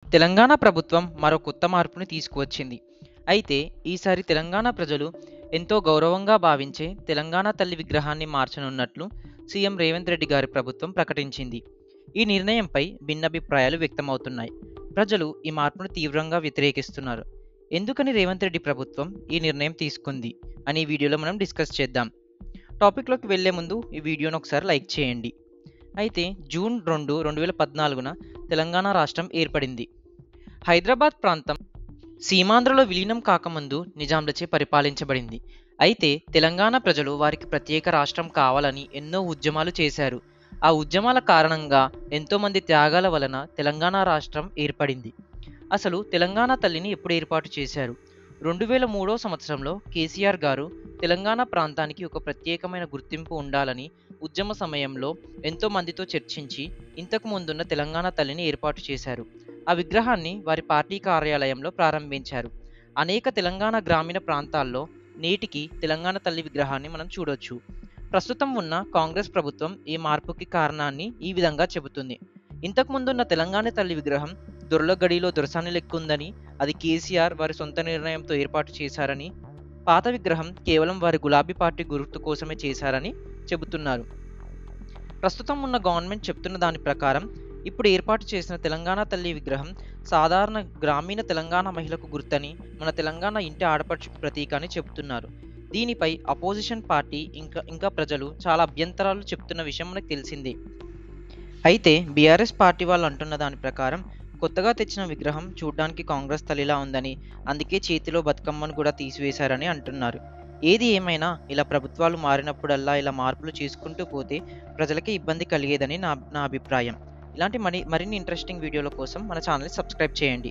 తెలంగాణ ప్రభుత్వం మరో కొత్త మార్పుని తీసుకువచ్చింది. అయితే ఈసారి తెలంగాణ ప్రజలు ఎంతో గౌరవంగా భావించే తెలంగాణ తల్లి విగ్రహాన్ని మార్చనున్నట్లు సీఎం రేవంత్ రెడ్డి గారి ప్రభుత్వం ప్రకటించింది. ఈ నిర్ణయంపై భిన్నాభిప్రాయాలు వ్యక్తమవుతున్నాయి. ప్రజలు ఈ మార్పును తీవ్రంగా వ్యతిరేకిస్తున్నారు. ఎందుకని రేవంత్ రెడ్డి ప్రభుత్వం ఈ నిర్ణయం తీసుకుంది అని ఈ వీడియోలో మనం డిస్కస్ చేద్దాం. టాపిక్లోకి వెళ్లే ముందు ఈ వీడియోను ఒకసారి లైక్ చేయండి. అయితే జూన్ 2, 2014న తెలంగాణ రాష్ట్రం ఏర్పడింది. హైదరాబాద్ ప్రాంతం సీమాంధ్రలో విలీనం కాకముందు నిజాంలచే పరిపాలించబడింది. అయితే తెలంగాణ ప్రజలు వారికి ప్రత్యేక రాష్ట్రం కావాలని ఎన్నో ఉద్యమాలు చేశారు. ఆ ఉద్యమాల కారణంగా ఎంతోమంది త్యాగాల వలన తెలంగాణ రాష్ట్రం ఏర్పడింది. అసలు తెలంగాణ తల్లిని ఎప్పుడు ఏర్పాటు చేశారు? 2003 సంవత్సరంలో కేసీఆర్ గారు తెలంగాణ ప్రాంతానికి ఒక ప్రత్యేకమైన గుర్తింపు ఉండాలని ఉద్యమ సమయంలో ఎంతో మందితో చర్చించి ఇంతకు ముందున్న తెలంగాణ తల్లిని ఏర్పాటు చేశారు. ఆ విగ్రహాన్ని వారి పార్టీ కార్యాలయంలో ప్రారంభించారు. అనేక తెలంగాణ గ్రామీణ ప్రాంతాల్లో నేటికి తెలంగాణ తల్లి విగ్రహాన్ని మనం చూడొచ్చు. ప్రస్తుతం ఉన్న కాంగ్రెస్ ప్రభుత్వం ఈ మార్పుకి కారణాన్ని ఈ విధంగా చెబుతుంది. ఇంతకు ముందున్న తెలంగాణ తల్లి విగ్రహం దొరలగడిలో దొరసాని లెక్కుందని, అది కేసీఆర్ వారి సొంత నిర్ణయంతో ఏర్పాటు చేశారని, పాత విగ్రహం కేవలం వారి గులాబీ పార్టీ గుర్తు కోసమే చేశారని చెబుతున్నారు. ప్రస్తుతం ఉన్న గవర్నమెంట్ చెప్తున్న దాని ప్రకారం ఇప్పుడు ఏర్పాటు చేసిన తెలంగాణ తల్లి విగ్రహం సాధారణ గ్రామీణ తెలంగాణ మహిళకు గుర్తని, మన తెలంగాణ ఇంటి ఆడపడుచుకు ప్రతీక అని చెబుతున్నారు. దీనిపై అపోజిషన్ పార్టీ ఇంకా ప్రజలు చాలా అభ్యంతరాలు చెప్తున్న విషయం మనకు తెలిసిందే. అయితే బీఆర్ఎస్ పార్టీ వాళ్ళు అంటున్న దాని ప్రకారం కొత్తగా తెచ్చిన విగ్రహం చూడ్డానికి కాంగ్రెస్ తల్లిలా ఉందని, అందుకే చేతిలో బతుకమ్మను కూడా తీసివేశారని అంటున్నారు. ఏది ఏమైనా ఇలా ప్రభుత్వాలు మారినప్పుడల్లా ఇలా మార్పులు చేసుకుంటూ పోతే ప్రజలకి ఇబ్బంది కలిగేదని నా అభిప్రాయం. ఇలాంటి మరిన్ని ఇంట్రెస్టింగ్ వీడియోల కోసం మన ఛానల్ని సబ్స్క్రైబ్ చేయండి.